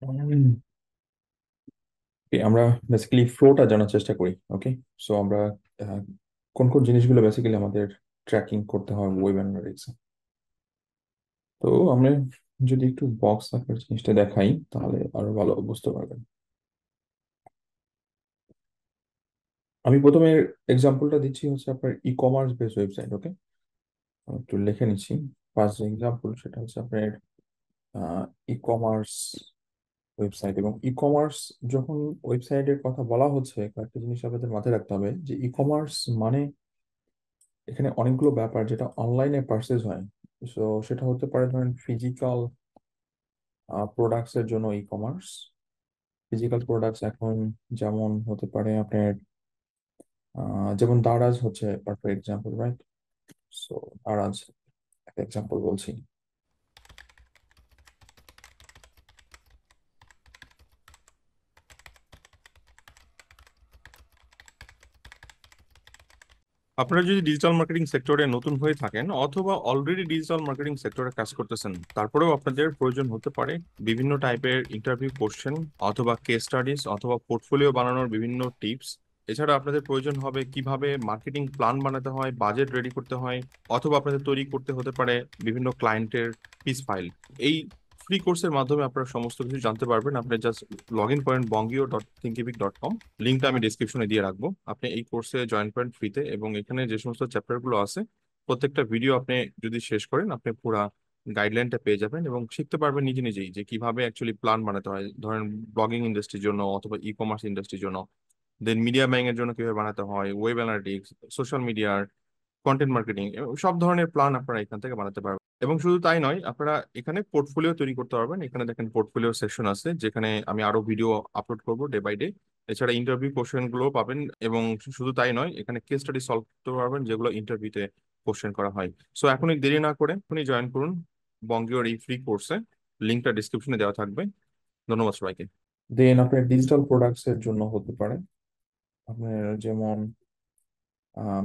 উম, আমরা বেসিক্যালি ফ্লোটা জানার চেষ্টা করি। ওকে, সো আমরা আহ, কোন কোন জিনিসগুলো বেসিক্যালি আমাদের ট্র্যাকিং করতে হয় ওয়েব অ্যানালিটিক্সে। তো আমরা যদি একটু বক্স আকার জিনিসটা দেখাই তাহলে আরো ভালো বুঝতে পারবেন। আমি প্রথমে এক্সাম্পলটা দিচ্ছি হচ্ছে আপনার ই কমার্স বেস ওয়েবসাইট। ওকে, একটু লিখে নিচ্ছি। ফার্স্ট এক্সাম্পল সেটা হচ্ছে আপনার ই কমার্স ওয়েবসাইট। এবং ই কমার্স যখন ওয়েবসাইটের কথা বলা হচ্ছে, কয়েকটা জিনিস আপনাদের মাথায় রাখতে হবে যে ই কমার্স মানে এখানে অনেকগুলো ব্যাপার যেটা অনলাইনে পারচেজ হয়। সো সেটা হতে পারে ধরেন ফিজিক্যাল প্রোডাক্টস এর জন্য ই কমার্স। ফিজিক্যাল প্রোডাক্টস এখন যেমন হতে পারে আপনার যেমন দারাজ হচ্ছে perfect example, right? So Daraz একটা এক্সাম্পল বলছি। আপনারা যদি ডিজিটাল মার্কেটিং সেক্টরে নতুন হয়ে থাকেন অথবা অলরেডি ডিজিটাল মার্কেটিং সেক্টরে কাজ করতেছেন, তারপরেও আপনাদের প্রয়োজন হতে পারে বিভিন্ন টাইপের ইন্টারভিউ কোশ্চেন অথবা কেস স্টাডিজ অথবা পোর্টফোলিও বানানোর বিভিন্ন টিপস। এছাড়া আপনাদের প্রয়োজন হবে কিভাবে মার্কেটিং প্ল্যান বানাতে হয়, বাজেট রেডি করতে হয়, অথবা আপনাদের তৈরি করতে হতে পারে বিভিন্ন ক্লায়েন্টের পিস ফাইল। এই ফ্রি কোর্সের মাধ্যমে আপনারা সমস্ত কিছু জানতে পারবেন। আপনি জাস্ট লগ ইন করেন bongio.thinkific.com। লিঙ্কটা আমি ডিসক্রিপশনে দিয়ে রাখবো। আপনি এই কোর্সে জয়েন করেন ফ্রিতে, এবং এখানে যে সমস্ত চ্যাপ্টার গুলো আছে প্রত্যেকটা ভিডিও আপনি যদি শেষ করেন আপনি পুরা গাইডলাইনটা পেয়ে যাবেন এবং শিখতে পারবেন নিজে নিজেই যে কিভাবে অ্যাকচুয়ালি প্ল্যান বানাতে হয়, ধরেন ব্লগিং ইন্ডাস্ট্রির জন্য অথবা ই কমার্স ইন্ডাস্ট্রির জন্য, দেন মিডিয়া বাইং এর জন্য কিভাবে বানাতে হয়, ওয়েব অ্যানালিটিক্স, সোশ্যাল মিডিয়ার কন্টেন্ট মার্কেটিং, সব ধরনের প্ল্যান আপনারা এখান থেকে বানাতে পারবেন। এবং শুধু তাই নয়, আপনারা এখানে পোর্টফোলিও তৈরি করতে পারবেন। এখানে দেখেন পোর্টফোলিও সেকশন আছে যেখানে আমি আরো ভিডিও আপলোড করব ডে বাই ডে। এছাড়া ইন্টারভিউ কোশ্চেন গুলো পাবেন, এবং শুধু তাই নয়, এখানে কেস স্টাডি সলভ করতে পারবেন যেগুলো ইন্টারভিউতে কোশ্চেন করা হয়। সো এখনই দেরি না করে এখনই জয়েন করুন বঙ্গীয়র এই ফ্রি কোর্সে। লিঙ্কটা ডিসক্রিপশনে দেওয়া থাকবে। ধন্যবাদ সবাইকে। দেন আপনার ডিজিটাল প্রোডাক্টস এর জন্য হতে পারে আপনার যেমন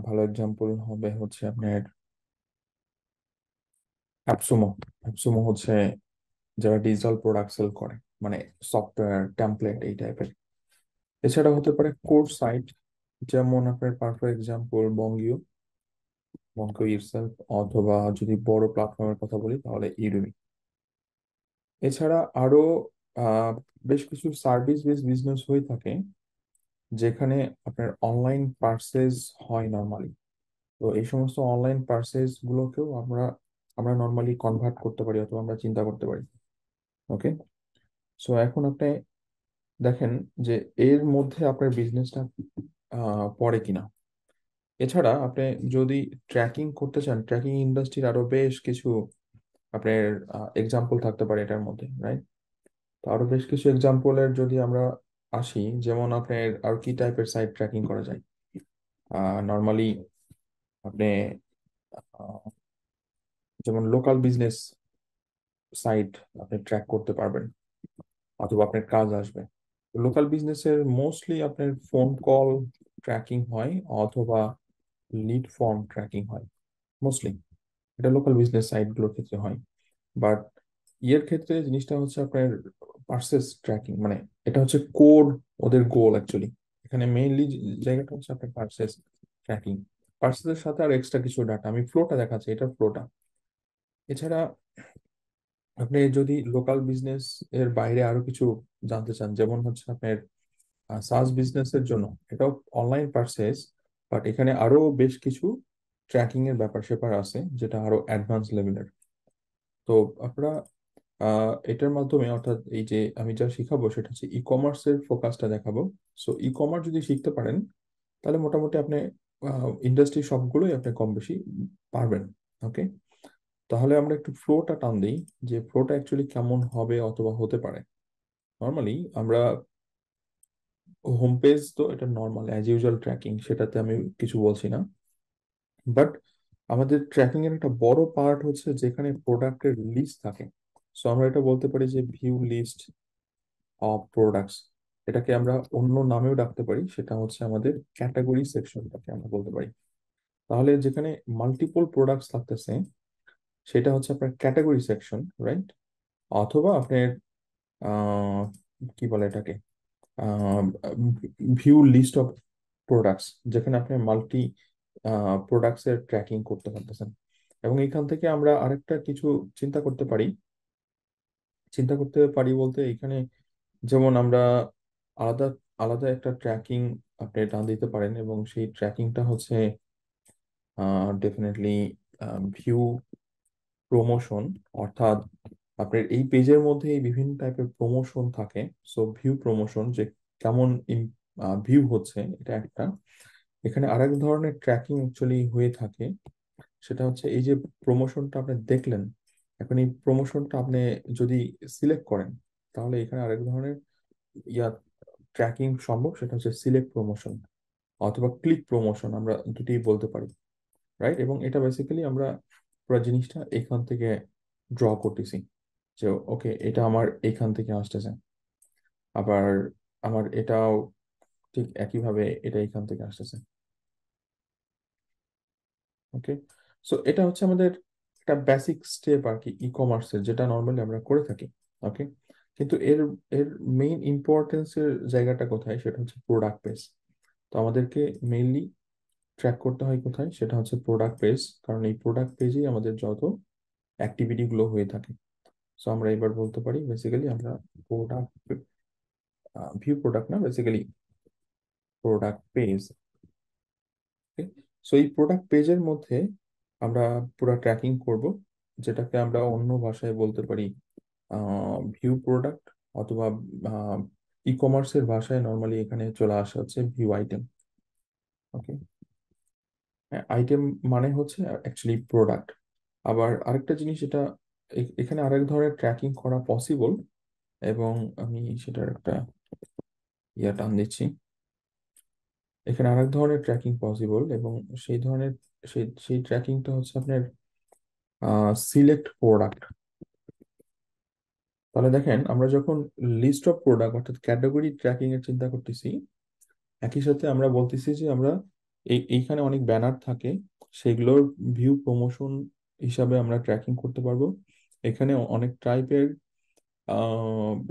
ভালো এক্সাম্পল হবে হচ্ছে আপনার অ্যাপসুমো। অ্যাপসুমো হচ্ছে যারা ডিজিটাল প্রোডাক্ট সেল করে, মানে সফটওয়্যার টেমপ্লেট এই টাইপের। এছাড়া হতে পারে কোর্স সাইট, যেমন আপনার পারফেক্ট এক্সাম্পল বঙ্গীয়, বঙ্গীয় ইটসেলফ, অথবা যদি বড় প্ল্যাটফর্মের কথা বলি তাহলে ইউডেমি। এছাড়া আরো আহ, বেশ কিছু সার্ভিস বেস বিজনেস হয়ে থাকে যেখানে আপনার অনলাইন পার্সেস হয় নর্মালি। তো এই সমস্ত অনলাইন পার্সেস গুলোকেও আমরা আমরা নর্মালি কনভার্ট করতে পারি অথবা আমরা চিন্তা করতে পারি। ওকে, সো এখন আপনি দেখেন যে এর মধ্যে আপনার বিজনেসটা পড়ে কিনা। এছাড়া আপনি যদি ট্র্যাকিং করতে চান, ট্র্যাকিং ইন্ডাস্ট্রির আরো বেশ কিছু আপনার এক্সাম্পল থাকতে পারে এটার মধ্যে, রাইট? তো আরো বেশ কিছু এক্সাম্পলের যদি আমরা আসি, যেমন আপনার আর কি টাইপের সাইট ট্র্যাকিং করা যায়। নর্মালি আপনি আহ, যেমন লোকাল বিজনেস সাইট আপনি ট্র্যাক করতে পারবেন অথবা আপনার কাজ আসবে। লোকাল বিজনেসের মোস্টলি আপনার ফোন কল ট্র্যাকিং হয় অথবা লিড ফর্ম ট্র্যাকিং হয় মোস্টলি। এটা লোকাল বিজনেস সাইট গুলোর ক্ষেত্রে হয়। বাট ইয়ের ক্ষেত্রে জিনিসটা হচ্ছে আপনার পার্সেস ট্র্যাকিং, মানে এটা হচ্ছে কোর ওদের গোল অ্যাকচুয়ালি। এখানে মেইনলি জায়গাটা হচ্ছে আপনার পার্সেস ট্র্যাকিং। পার্সেসের সাথে আর এক্সট্রা কিছু ডাটা, আমি ফ্লোটা দেখাচ্ছি, এটা ফ্লোটা। এছাড়া আপনি যদি লোকাল বিজনেস এর বাইরে আরো কিছু জানতে চান, যেমন হচ্ছে আপনার সাস বিজনেস এর জন্য এটাও অনলাইন পারচেজ, বাট এখানে আরো বেশ কিছু ট্র্যাকিং এর ব্যাপার স্যাপার আছে যেটা আরো অ্যাডভান্স লেভেলের। তো আপনারা এটার মাধ্যমে, অর্থাৎ এই যে আমি যা শিখাবো সেটা হচ্ছে ই কমার্সের ফোকাসটা দেখাবো। সো ই কমার্স যদি শিখতে পারেন তাহলে মোটামুটি আপনি ইন্ডাস্ট্রি সবগুলোই আপনি কম বেশি পারবেন। ওকে, তাহলে আমরা একটু ফ্লোটা টান দিই যে ফ্লোটা অ্যাকচুয়ালি কেমন হবে অথবা হতে পারে। নর্মালি আমরা হোম পেজ তো এটা নর্মাল অ্যাজ ইউজুয়াল ট্র্যাকিং, সেটাতে আমি কিছু বলছি না। বাট আমাদের ট্র্যাকিং এর একটা বড় পার্ট হচ্ছে যেখানে প্রোডাক্টের লিস্ট থাকে। সো আমরা এটা বলতে পারি যে ভিউ লিস্ট অফ প্রোডাক্টস। এটাকে আমরা অন্য নামেও ডাকতে পারি, সেটা হচ্ছে আমাদের ক্যাটাগরি সেকশনটাকে আমরা বলতে পারি। তাহলে যেখানে মাল্টিপল প্রোডাক্টস থাকতেছে সেটা হচ্ছে আপনার ক্যাটাগরি সেকশন, রাইট? অথবা আপনার আহ কি বলে এটাকে, ভিউ লিস্ট অফ প্রোডাক্টস, যেখানে আপনি মাল্টি প্রোডাক্টস এর ট্র্যাকিং করতে পারতেছেন। এবং এখান থেকে আমরা আরেকটা কিছু চিন্তা করতে পারি। চিন্তা করতে পারি বলতে এখানে যেমন আমরা আলাদা আলাদা একটা ট্র্যাকিং আপনি টান দিতে পারেন, এবং সেই ট্র্যাকিংটা হচ্ছে ডেফিনেটলি ভিউ প্রমোশন। অর্থাৎ আপনার এই পেজের মধ্যে এই বিভিন্ন টাইপের প্রমোশন থাকে। সো ভিউ প্রমোশন, যে কেমন ভিউ হচ্ছে, এটা একটা। এখানে আরেক ধরনের ট্র্যাকিং অ্যাকচুয়ালি হয়ে থাকে, সেটা হচ্ছে এই যে প্রমোশনটা আপনি দেখলেন, এখন এই প্রমোশনটা আপনি যদি সিলেক্ট করেন, তাহলে এখানে আরেক ধরনের ইয়া ট্র্যাকিং সম্ভব, সেটা হচ্ছে সিলেক্ট প্রমোশন অথবা ক্লিক প্রমোশন, আমরা দুটোই বলতে পারি, রাইট? এবং এটা বেসিক্যালি আমরা পুরো জিনিসটা এখান থেকে ড্র করতেছি, যে ওকে এটা আমার এখান থেকে আসতেছে, আবার আমার এটাও ঠিক একইভাবে এটা এখান থেকে আসতেছে। ওকে, সো এটা হচ্ছে আমাদের একটা বেসিক স্টেপ আর কি ই কমার্সের, যেটা নর্মালি আমরা করে থাকি। ওকে, কিন্তু এর এর মেইন ইম্পর্টেন্সের জায়গাটা কোথায়, সেটা হচ্ছে প্রোডাক্ট পেজ। তো আমাদেরকে মেইনলি ট্র্যাক করতে হয় কোথায়, সেটা হচ্ছে প্রোডাক্ট পেজ, কারণ এই প্রোডাক্ট পেজেই আমাদের যত অ্যাক্টিভিটি গুলো হয়ে থাকে। সো আমরা এবার বলতে পারি বেসিক্যালি আমরা প্রোডাক্ট ভিউ প্রোডাক্ট না, বেসিক্যালি প্রোডাক্ট পেজ। সো এই প্রোডাক্ট পেজের মধ্যে আমরা পুরো ট্র্যাকিং করব, যেটাকে আমরা অন্য ভাষায় বলতে পারি ভিউ প্রোডাক্ট, অথবা ই কমার্সের ভাষায় নর্মালি এখানে চলে আসা হচ্ছে ভিউ আইটেম। ওকে, আইটেম মানে হচ্ছে অ্যাকচুয়ালি প্রোডাক্ট। আবার আরেকটা জিনিস, এটা এখানে আরেক ধরনের ট্র্যাকিং করা পসিবল, এবং আমি সেটার একটা টান দিচ্ছি। এখানে আরেক ধরনের ট্র্যাকিং পসিবল, এবং সেই ধরনের সেই ট্র্যাকিংটা হচ্ছে আপনার সিলেক্ট প্রোডাক্ট। তাহলে দেখেন, আমরা যখন লিস্ট অফ প্রোডাক্ট অর্থাৎ ক্যাটাগরি ট্র্যাকিং এর চিন্তা করতেছি, একই সাথে আমরা বলতেছি যে আমরা এইখানে অনেক ব্যানার থাকে, সেগুলোর ভিউ প্রমোশন হিসাবে আমরা ট্র্যাকিং করতে পারবো। এখানে অনেক টাইপের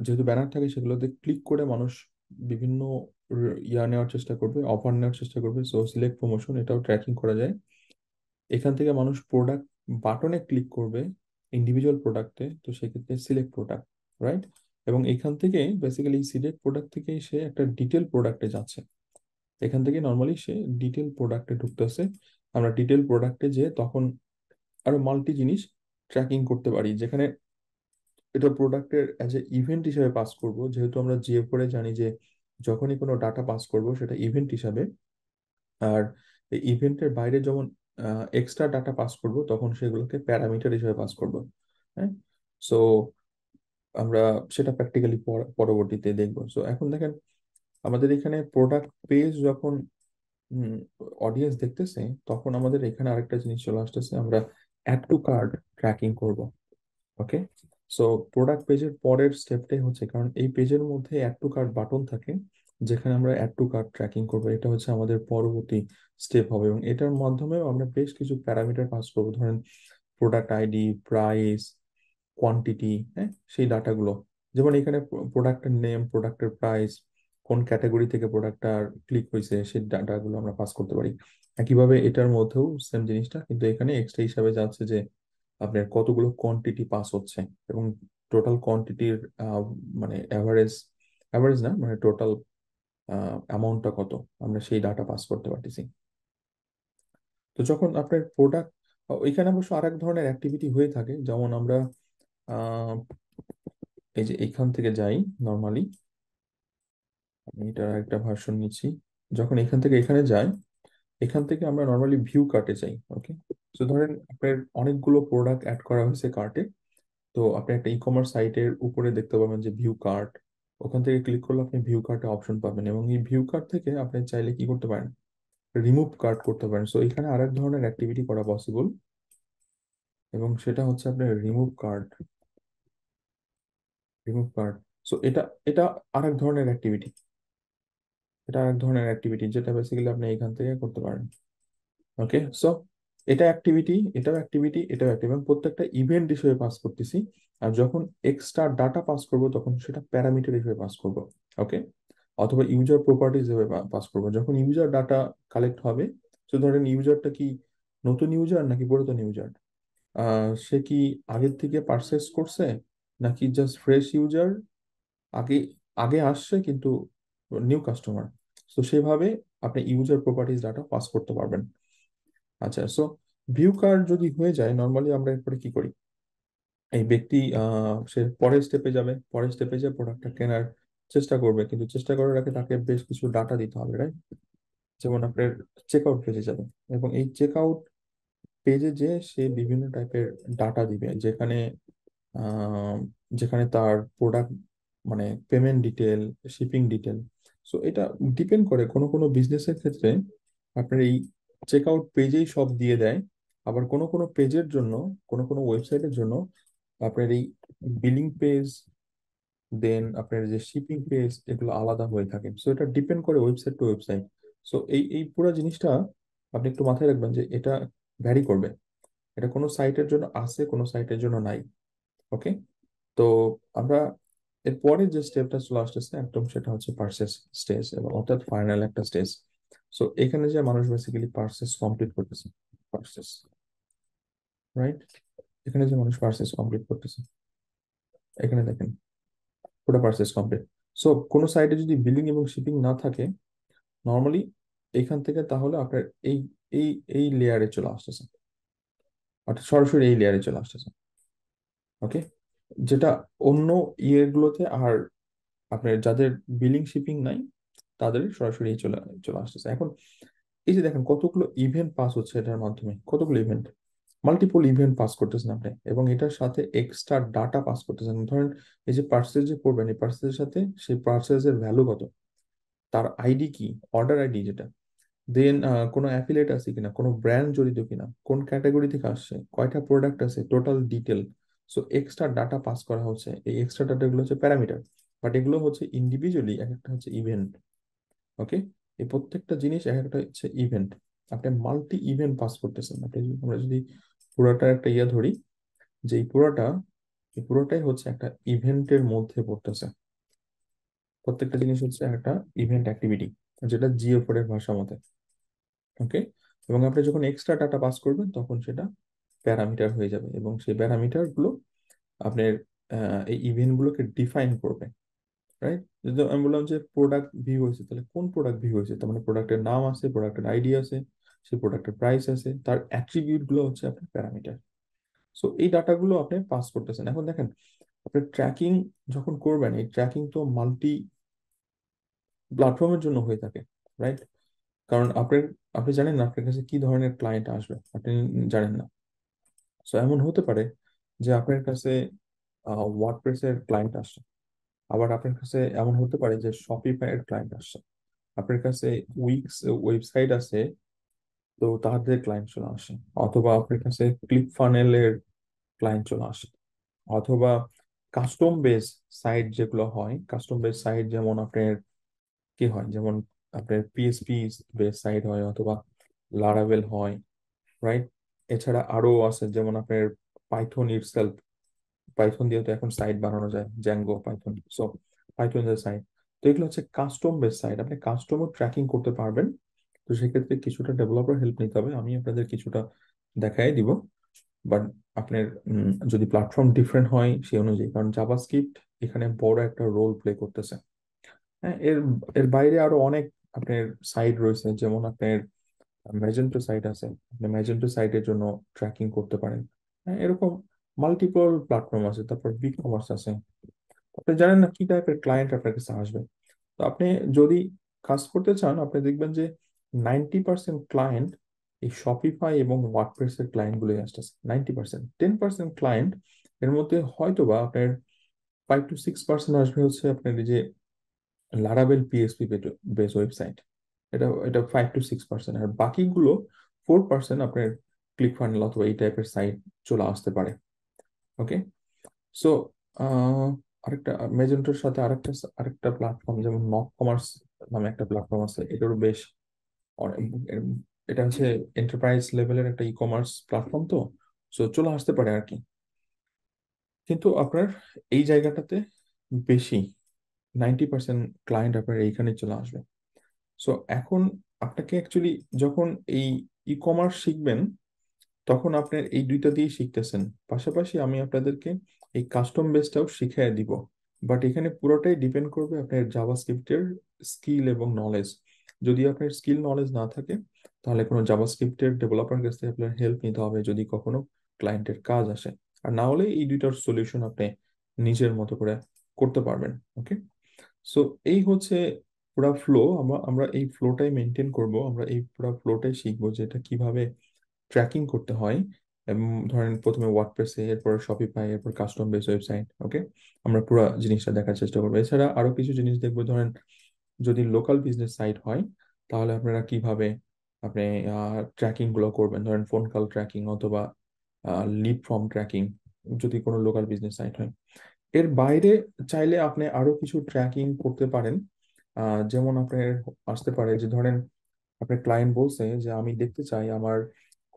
যেহেতু ব্যানার থাকে, সেগুলোতে ক্লিক করে মানুষ বিভিন্ন নেওয়ার চেষ্টা করবে, অফার নেওয়ার চেষ্টা করবে। সো সিলেক্ট প্রমোশন, এটাও ট্র্যাকিং করা যায়। এখান থেকে মানুষ প্রোডাক্ট বাটনে ক্লিক করবে ইন্ডিভিজুয়াল প্রোডাক্টে, তো সেক্ষেত্রে সিলেক্ট প্রোডাক্ট, রাইট? এবং এখান থেকে বেসিক্যালি সিলেক্ট প্রোডাক্ট থেকে সে একটা ডিটেল প্রোডাক্টে যাচ্ছে। এখান থেকে নর্মালি সে ডিটেল প্রোডাক্টে ঢুকতেছে। আমরা ডিটেল প্রোডাক্টে যে তখন আরো মাল্টি জিনিস ট্র্যাকিং করতে পারি, যেখানে এটা প্রোডাক্টের অ্যাজ এ ইভেন্ট হিসেবে পাস করব, যেহেতু আমরা জিএফ করে জানি যে যখনই কোনো ডাটা পাস করব সেটা ইভেন্ট হিসাবে। আর এই ইভেন্টের বাইরে যখন এক্সট্রা ডাটা পাস করব, তখন সেগুলোকে প্যারামিটার হিসেবে পাস করব। হ্যাঁ, সো আমরা সেটা প্র্যাকটিক্যালি পরবর্তীতে দেখবো। সো এখন দেখেন, আমাদের এখানে প্রোডাক্ট পেজ যখন অডিয়েন্স দেখতেছে, তখন আমাদের এখানে আরেকটা জিনিস চলে আসতেছে, আমরা অ্যাড টু কার্ট ট্র্যাকিং করব। ওকে, সো প্রোডাক্ট পেজের পরের স্টেপটাই হচ্ছে, কারণ এই পেজের মধ্যে অ্যাড টু কার্ট বাটন থাকে, যেখানে আমরা অ্যাড টু কার্ট ট্র্যাকিং করবো। এটা হচ্ছে আমাদের পরবর্তী স্টেপ হবে, এবং এটার মাধ্যমেও আমরা বেশ কিছু প্যারামিটার পাস করবো। ধরেন প্রোডাক্ট আইডি, প্রাইস, কোয়ান্টিটি, হ্যাঁ, সেই ডাটাগুলো। যেমন এখানে প্রোডাক্টের নেম, প্রোডাক্টের প্রাইস, কোন ক্যাটাগরি থেকে প্রোডাক্টটা ক্লিক হয়েছে, সেই ডাটাগুলো আমরা পাস করতে পারি। একইভাবে এটার মধ্যেও সেম জিনিসটা, কিন্তু এখানে এক্সট্রা হিসাবে যাচ্ছে যে আপনার কতগুলো কোয়ান্টিটি পাস হচ্ছে, এবং টোটাল কোয়ান্টিটির মানে অ্যাভারেজ, অ্যাভারেজ না মানে টোটাল অ্যামাউন্টটা কত, আমরা সেই ডাটা পাস করতে পারতেছি। তো যখন আপনার প্রোডাক্ট, ওইখানে অবশ্য আরেক ধরনের অ্যাক্টিভিটি হয়ে থাকে, যেমন আমরা আহ, এই যে এইখান থেকে যাই নর্মালি, আমি এটার একটা ভার্সন নিচ্ছি। যখন এখান থেকে এখানে যাই, এখান থেকে আমরা নর্মালি ভিউ কার্টে যাই। ওকে, তো ধরেন আপনার অনেকগুলো প্রোডাক্ট অ্যাড করা হয়েছে কার্টে। তো আপনি একটা ই কমার্স সাইটের উপরে দেখতে পাবেন যে ভিউ কার্ট, ওখান থেকে ক্লিক করলে আপনি ভিউ কার্টে অপশন পাবেন, এবং এই ভিউ কার্ট থেকে আপনি চাইলে কি করতে পারেন, রিমুভ কার্ট করতে পারেন। সো এখানে আরেক ধরনের অ্যাক্টিভিটি করা পসিবল, এবং সেটা হচ্ছে আপনার remove cart. Remove cart, so এটা এটা আরেক ধরনের অ্যাক্টিভিটি। এটা আরেক ধরনের অ্যাক্টিভিটি যেটা বেসিক্যালি আপনি এখান থেকে করতে পারেন। ওকে, সো এটা অ্যাক্টিভিটি, এটাও অ্যাক্টিভিটি, এটাও অ্যাক্টিভিটি, এবং প্রত্যেকটা ইভেন্ট হিসেবে পাস করতেছি। আর যখন এক্সট্রা ডাটা পাস করব তখন সেটা প্যারামিটার হিসেবে পাস করব। ওকে, অথবা ইউজার প্রপার্টিজ হিসেবে পাস করব। যখন ইউজার ডাটা কালেক্ট হবে, তো ধরেন ইউজারটা কি নতুন ইউজার নাকি পুরাতন ইউজার, সে কি আগের থেকে পারচেস করছে নাকি জাস্ট ফ্রেশ ইউজার, আগে আগে আসছে কিন্তু নিউ কাস্টমার। তো সেভাবে আপনি ইউজার প্রপার্টিজ ডাটা পাস করতে পারবেন। আচ্ছা, সো ভিউ কার্ড যদি হয়ে যায়, নর্মালি আমরা এরপরে কি করি, এই ব্যক্তি সে পরের স্টেপে যাবে, পরের স্টেপে যে প্রোডাক্টটা কেনার চেষ্টা করবে, কিন্তু চেষ্টা করার আগে তাকে বেশ কিছু ডাটা দিতে হবে, রাইট? যেমন আপনার চেক আউট পেজে যাবে, এবং এই চেক আউট পেজে যে সে বিভিন্ন টাইপের ডাটা দিবে, যেখানে আহ, যেখানে তার প্রোডাক্ট, মানে payment detail, shipping detail. So এটা ডিপেন্ড করে, কোনো কোনো বিজনেসের ক্ষেত্রে আপনার এই চেক আউট পেজেই সব দিয়ে দেয়। আবার কোনো কোনো পেজের জন্য, কোনো কোনো ওয়েবসাইটের জন্য আপনার এই বিলিং পেজ, দেন আপনার যে শিপিং পেজ, এগুলো আলাদা হয়ে থাকে। সো এটা ডিপেন্ড করে ওয়েবসাইট টু ওয়েবসাইট। সো এই এই পুরো জিনিসটা আপনি একটু মাথায় রাখবেন যে এটা ভ্যারি করবে। এটা কোনো সাইটের জন্য আছে, কোনো সাইটের জন্য নাই। ওকে, তো আমরা এরপরে যে স্টেপটা চলে আসতেছে একদম, সেটা হচ্ছে পার্সেস স্টেজ, এবং অর্থাৎ ফাইনাল একটা স্টেজ। সো এখানে যে মানুষ বেসিক্যালি পার্সেস কমপ্লিট করতেছে, পার্সেস, রাইট? এখানে যে মানুষ পার্সেস কমপ্লিট করতেছে, এখানে দেখেন পুরো পার্সেস কমপ্লিট। সো কোনো সাইটে যদি বিলিং এবং শিপিং না থাকে, নর্মালি এখান থেকে তাহলে আপনার এই এই এই লেয়ারে চলে আসতেছে, অর্থাৎ সরাসরি এই লেয়ারে চলে আসতেছে। ওকে, যেটা অন্য ইয়েগুলোতে আর আপনার যাদের বিলিং শিপিং নাই, তাদের সরাসরি চলে চলে আসতেছে। এখন এই যে দেখেন কতগুলো ইভেন্ট পাস হচ্ছে এটার মাধ্যমে, কতগুলো ইভেন্ট, মাল্টিপল ইভেন্ট পাস করতেছেন আপনি, এবং এটার সাথে এক্সট্রা ডাটা পাস করতেছেন। ধরেন এই যে পার্সেস যে করবেন, এই পার্সেসের সাথে সেই পার্সেসের ভ্যালু কত, তার আইডি কি, অর্ডার আইডি যেটা, দেন কোনো অ্যাফিলিয়েট আছে কিনা, কোনো ব্র্যান্ড জড়িত কিনা, কোন ক্যাটাগরি থেকে আসছে, কয়টা প্রোডাক্ট আছে, total detail. So extra data pass করা হচ্ছে। এই এক্সট্রা ডাটাগুলো হচ্ছে প্যারামিটার, বাট এগুলো হচ্ছে ইন্ডিভিজুয়ালি এক একটা হচ্ছে ইভেন্ট। ওকে, এই প্রত্যেকটা জিনিস এক একটা হচ্ছে ইভেন্ট। আপনি মাল্টি ইভেন্ট পাস করতেছেন। আমরা যদি পুরোটা একটা ইয়ে ধরি, যে এই পুরোটাই হচ্ছে একটা ইভেন্টের মধ্যে পড়তেছে। প্রত্যেকটা জিনিস হচ্ছে একটা ইভেন্ট অ্যাক্টিভিটি, যেটা জিও4 এর ভাষা মতে। ওকে, এবং আপনি যখন এক্সট্রা ডাটা পাস করবেন তখন সেটা প্যারামিটার হয়ে যাবে, এবং সেই প্যারামিটার গুলো আপনার এই ইভেন্ট গুলোকে ডিফাইন করবে, রাইট? যদি আমি বললাম যে প্রোডাক্ট ভিউ হয়েছে, তাহলে কোন প্রোডাক্ট ভিউ হয়েছে, তার মানে প্রোডাক্টের নাম আছে, প্রোডাক্টের আইডি আছে, সেই প্রোডাক্টের প্রাইস আছে, তার অ্যাট্রিবিউট গুলো হচ্ছে আপনার প্যারামিটার। সো এই ডাটাগুলো আপনি পাস করতেছেন। এখন দেখেন, আপনি ট্র্যাকিং যখন করবেন, এই ট্র্যাকিং তো মাল্টি প্ল্যাটফর্মের জন্য হয়ে থাকে, রাইট? কারণ আপনি জানেন না আপনার কাছে কি ধরনের ক্লায়েন্ট আসবে, আপনি জানেন না। সো এমন হতে পারে যে আপনার কাছে ওয়ার্ডপ্রেস এর ক্লায়েন্ট আসছে, আবার আপনার কাছে এমন হতে পারে যে শপিফাই এর ক্লায়েন্ট আসছে, আপনার কাছে উইক্স ওয়েবসাইট আছে, তো তাদের ক্লায়েন্ট চলে আসে, অথবা আপনার কাছে ক্লিক ফানেলের ক্লায়েন্ট চলে আসে, অথবা কাস্টম বেস সাইট যেগুলো হয়, কাস্টম বেস সাইট যেমন আপনার কি হয়, যেমন আপনার পিএসপি বেস সাইট হয়, অথবা লারাভেল হয়, রাইট? এছাড়া আরো আছে, যেমন আপনার পাইথন ইটসেলফ, পাইথন দিয়ে তো এখন সাইট বানানো যায়, জ্যাঙ্গো পাইথন, সো পাইথন এর সাইট। তো এগুলো হচ্ছে কাস্টম বেস সাইট, আপনি কাস্টমও ট্র্যাকিং করতে পারবেন। তো সেক্ষেত্রে কিছুটা ডেভেলপার হেল্প নিতে হবে, আমি আপনাদের কিছুটা দেখাই দিব। বাট আপনার যদি প্ল্যাটফর্ম ডিফারেন্ট হয় সেই অনুযায়ী, কারণ জাভাস্ক্রিপ্ট এখানে বড় একটা রোল প্লে করতেছে। হ্যাঁ, এর এর বাইরে আরো অনেক আপনার সাইট রয়েছে, যেমন আপনার ম্যাজেন্টো সাইট আছে, আপনি ম্যাজেন্টো সাইটের জন্য ট্র্যাকিং করতে পারেন। হ্যাঁ, এরকম মাল্টিপল প্ল্যাটফর্ম আছে। তারপর বিগ কমার্স আছে। আপনি জানেন না কি টাইপের ক্লায়েন্ট আপনার কাছে আসবে। তো আপনি যদি কাজ করতে চান, আপনি দেখবেন যে 90% ক্লায়েন্ট এই শপিফাই এবং ওয়ার্ডপ্রেস এর ক্লায়েন্ট গুলোই আসতেছে। 90%, 10% ক্লায়েন্ট এর মধ্যে হয়তো বা আপনার 5 to 6% আসবে হচ্ছে আপনার এই যে লারাবেল পিএসপি বেস ওয়েবসাইট। এটা 5 to 6%, আর বাকিগুলো 4% আপনার ক্লিক ফানেল অথবা এই টাইপের সাইট চলে আসতে পারে। ওকে, সো আরেকটা মেজেন্টোর সাথে আরেকটা আরেকটা প্ল্যাটফর্ম, যেমন নক কমার্স নামে একটা প্ল্যাটফর্ম আছে, এটারও বেশ এটা হচ্ছে এন্টারপ্রাইজ লেভেলের একটা ই কমার্স প্ল্যাটফর্ম, তো সো চলে আসতে পারে আর কি। কিন্তু আপনার এই জায়গাটাতে বেশি 90% ক্লায়েন্ট আপনার এইখানে চলে আসবে। সো এখন আপনাকে অ্যাকচুয়ালি যখন এই ই কমার্স শিখবেন, তখন আপনার এই দুইটা দিয়ে শিখতেছেন, পাশাপাশি আমি আপনাদেরকে এই কাস্টম বেসটাও শিখিয়ে দিব। বাট এখানে পুরোটাই ডিপেন্ড করবে আপনার জাভাস্ক্রিপ্টের স্কিল এবং নলেজ। যদি আপনার স্কিল নলেজ না থাকে, তাহলে কোনো জাভাস্ক্রিপ্টের ডেভেলপার কাছ থেকে আপনার হেল্প নিতে হবে যদি কখনো ক্লায়েন্টের কাজ আসে। আর না হলে এই দুইটার সলিউশন আপনি নিজের মতো করে করতে পারবেন। ওকে, সো এই হচ্ছে পুরা ফ্লো। আমরা আমরা এই ফ্লোটাই মেনটেন করব, আমরা এই পুরা ফ্লোটাই শিখবো যে এটা কিভাবে ট্র্যাকিং করতে হয়। এবং ধরেন প্রথমে ওয়ার্ডপ্রেসে, এরপর শপিফাই, এরপর কাস্টম বেস ওয়েবসাইট। ওকে, আমরা পুরো জিনিসটা দেখার চেষ্টা করবো। এছাড়া আরো কিছু জিনিস দেখবো, ধরেন যদি লোকাল বিজনেস সাইট হয়, তাহলে আপনারা কিভাবে আপনি ট্র্যাকিং গুলো করবেন, ধরেন ফোন কল ট্র্যাকিং অথবা লিড ফর্ম ট্র্যাকিং, যদি কোনো লোকাল বিজনেস সাইট হয়। এর বাইরে চাইলে আপনি আরো কিছু ট্র্যাকিং করতে পারেন। যেমন আপনার আসতে পারে যে ধরেন আপনার ক্লায়েন্ট বলছে যে আমি দেখতে চাই আমার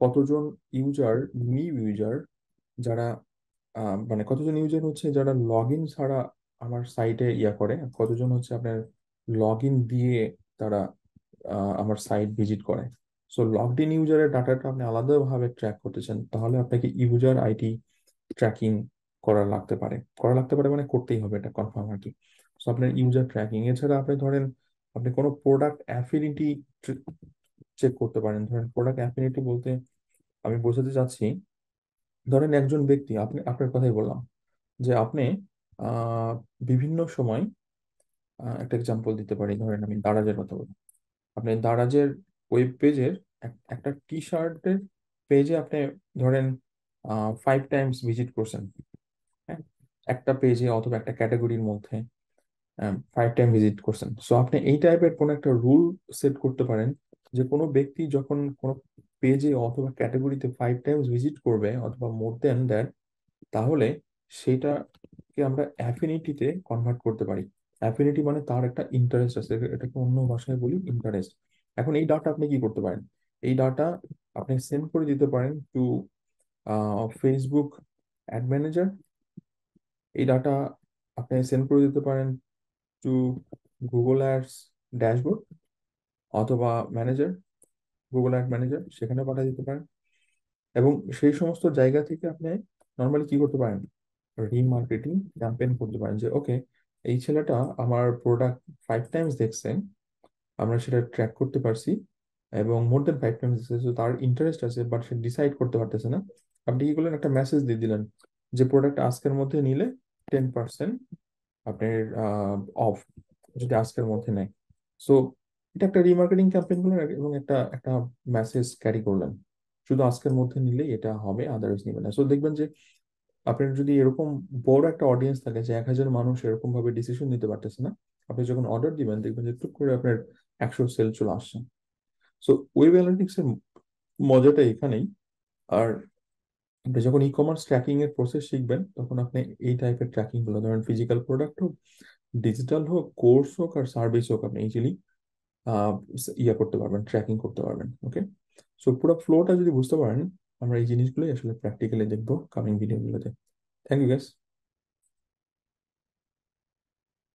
কতজন ইউজার, নিউ ইউজার যারা মানে কতজন ইউজার হচ্ছে যারা লগ ইন ছাড়া আমার সাইটে ইয়া করে, আর কতজন হচ্ছে আপনার লগ ইন দিয়ে তারা আমার সাইট ভিজিট করে। সো লগড ইন ইউজারের ডাটাটা আপনি আলাদাভাবে ট্র্যাক করতে চান, তাহলে আপনাকে ইউজার আইডি ট্র্যাকিং করা লাগতে পারে মানে করতেই হবে, এটা কনফার্ম আর কি। সো আপনার ইউজার ট্র্যাকিং, এছাড়া আপনি ধরেন আপনি কোনো প্রোডাক্ট অ্যাফিনিটি চেক করতে পারেন। ধরেন প্রোডাক্ট অ্যাফিনিটি বলতে আমি বোঝাতে চাচ্ছি, ধরেন একজন ব্যক্তি, আপনি আপনার কথাই বললাম যে আপনি আহ বিভিন্ন সময়, একটা এক্সাম্পল দিতে পারি, ধরেন আমি দারাজের কথা বলি। আপনি দারাজের ওয়েব পেজের একটা টি শার্টের পেজে আপনি ধরেন 5 টাইমস ভিজিট করছেন। হ্যাঁ, একটা পেজে অথবা একটা ক্যাটাগরির মধ্যে 5 টাইম ভিজিট করছেন। সো আপনি এই টাইপের কোনো একটা রুল সেট করতে পারেন যে কোনো ব্যক্তি যখন কোনো পেজে অথবা ক্যাটাগরিতে 5 টাইমস ভিজিট করবে অথবা মোর দেন দ্যাট, তাহলে সেটাকে আমরা অ্যাফিনিটিতে কনভার্ট করতে পারি। অ্যাফিনিটি মানে তার একটা ইন্টারেস্ট আছে, এটাকে অন্য ভাষায় বলি ইন্টারেস্ট। এখন এই ডাটা আপনি কি করতে পারেন, এই ডাটা আপনি সেন্ড করে দিতে পারেন টু ফেসবুক অ্যাড ম্যানেজার। এই ডাটা আপনি সেন্ড করে দিতে পারেন টু গুগল অ্যাডস ড্যাশবোর্ড অথবা ম্যানেজার, গুগল অ্যাড ম্যানেজার, সেখানে পাঠিয়ে দিতে পারেন। এবং সেই সমস্ত জায়গা থেকে আপনি নর্মালি কি করতে পারেন, রিমার্কেটিং ক্যাম্পেইন করতে পারেন যে ওকে, এই ছেলেটা আমার প্রোডাক্ট 5 টাইমস দেখছে, আমরা সেটা ট্র্যাক করতে পারছি, এবং মোর দেন 5 টাইমস দেখছে, so তার ইন্টারেস্ট আছে বাট সে ডিসাইড করতে পারতেছে না। আপনি কি করলেন, একটা মেসেজ দিয়ে দিলেন যে প্রোডাক্ট আজকের মধ্যে নিলে 10% আপনার অফ, যদি আজকের মধ্যে নেয়। সো এটা একটা রিমার্কেটিং ক্যাম্পেইন করলেন এবং একটা একটা মেসেজ ক্যারি করলেন, শুধু আজকের মধ্যে নিলেই এটা হবে, আদারওয়াইজ নেবেন না। সো দেখবেন যে আপনার যদি এরকম বড় একটা অডিয়েন্স থাকে যে 1,000 মানুষ এরকম ভাবে ডিসিশন নিতে পারতেছে না, আপনি যখন অর্ডার দিবেন দেখবেন যে টুক করে আপনার 100 সেল চলে আসছে। সো ওয়েব অ্যানালিটিক্স এর মজাটা এখানেই। আর আপনি যখন ই কমার্স ট্র্যাকিং এর প্রসেস শিখবেন, তখন আপনি এই টাইপের ট্র্যাকিং গুলো, ধরেন ফিজিক্যাল প্রোডাক্ট হোক, ডিজিটাল হোক, কোর্স হোক আর সার্ভিস হোক, আপনি ইজিলি আহ ইয়া করতে পারবেন, ট্র্যাকিং করতে পারবেন। ওকে, সো পুরো ফ্লোটা যদি বুঝতে পারেন, আমরা এই জিনিসগুলোই আসলে প্র্যাকটিক্যালি দেখবো কামিং ভিডিওগুলোতে। Thank you gas.